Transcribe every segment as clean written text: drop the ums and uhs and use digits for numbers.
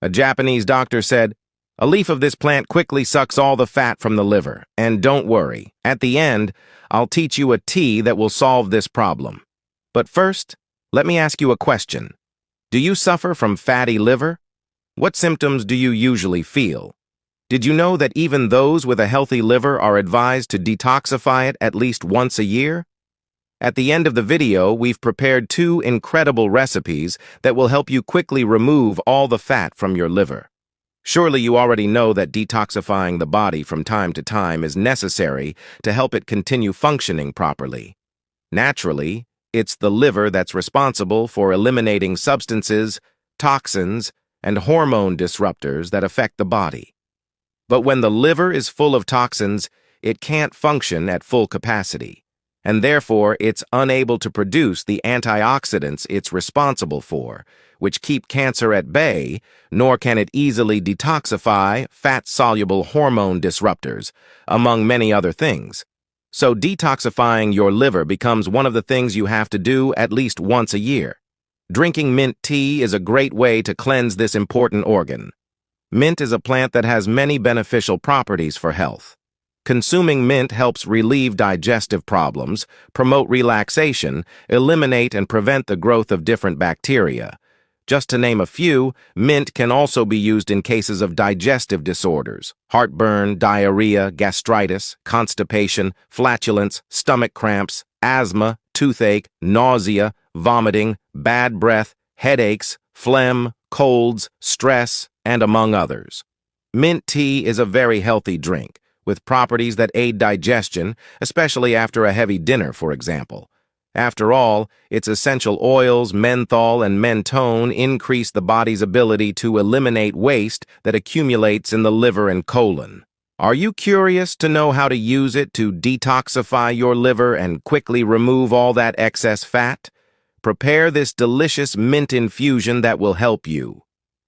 A Japanese doctor said, "A leaf of this plant quickly sucks all the fat from the liver, and don't worry, at the end, I'll teach you a tea that will solve this problem. But first, let me ask you a question. Do you suffer from fatty liver? What symptoms do you usually feel? Did you know that even those with a healthy liver are advised to detoxify it at least once a year? At the end of the video, we've prepared 2 incredible recipes that will help you quickly remove all the fat from your liver. Surely you already know that detoxifying the body from time to time is necessary to help it continue functioning properly. Naturally, it's the liver that's responsible for eliminating substances, toxins, and hormone disruptors that affect the body. But when the liver is full of toxins, it can't function at full capacity, and therefore it's unable to produce the antioxidants it's responsible for, which keep cancer at bay, nor can it easily detoxify fat-soluble hormone disruptors, among many other things. So detoxifying your liver becomes one of the things you have to do at least once a year. Drinking mint tea is a great way to cleanse this important organ. Mint is a plant that has many beneficial properties for health. Consuming mint helps relieve digestive problems, promote relaxation, eliminate and prevent the growth of different bacteria. Just to name a few, mint can also be used in cases of digestive disorders: heartburn, diarrhea, gastritis, constipation, flatulence, stomach cramps, asthma, toothache, nausea, vomiting, bad breath, headaches, phlegm, colds, stress, and among others. Mint tea is a very healthy drink, with properties that aid digestion, especially after a heavy dinner, for example. After all, its essential oils, menthol and mentone, increase the body's ability to eliminate waste that accumulates in the liver and colon. Are you curious to know how to use it to detoxify your liver and quickly remove all that excess fat? Prepare this delicious mint infusion that will help you.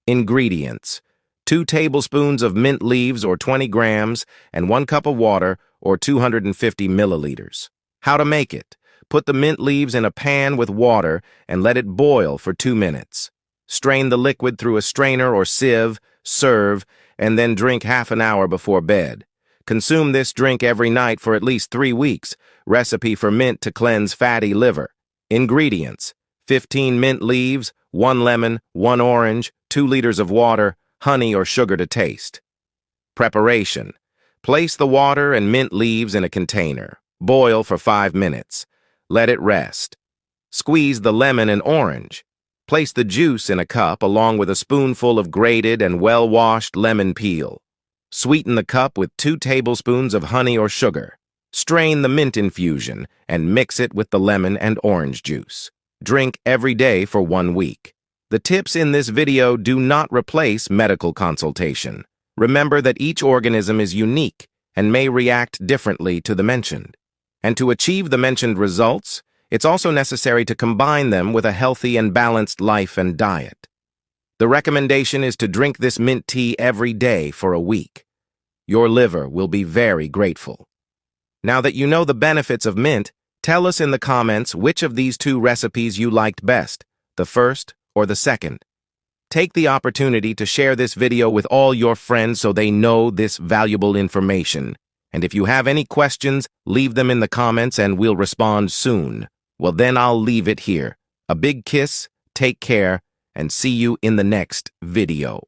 Ingredients: 2 tablespoons of mint leaves or 20 grams and 1 cup of water or 250 milliliters. How to make it: put the mint leaves in a pan with water and let it boil for 2 minutes. Strain the liquid through a strainer or sieve, serve, and then drink half an hour before bed. Consume this drink every night for at least 3 weeks. Recipe for mint to cleanse fatty liver. Ingredients: 15 mint leaves, 1 lemon, 1 orange, 2 liters of water, honey or sugar to taste. Preparation: place the water and mint leaves in a container. Boil for 5 minutes. Let it rest. Squeeze the lemon and orange. Place the juice in a cup along with a spoonful of grated and well-washed lemon peel. Sweeten the cup with 2 tablespoons of honey or sugar. Strain the mint infusion and mix it with the lemon and orange juice. Drink every day for 1 week. The tips in this video do not replace medical consultation. Remember that each organism is unique and may react differently to the mentioned. And to achieve the mentioned results, it's also necessary to combine them with a healthy and balanced life and diet. The recommendation is to drink this mint tea every day for a week. Your liver will be very grateful. Now that you know the benefits of mint, tell us in the comments which of these 2 recipes you liked best, the first or the second. Take the opportunity to share this video with all your friends so they know this valuable information. And if you have any questions, leave them in the comments and we'll respond soon. Well, then I'll leave it here. A big kiss, take care, and see you in the next video.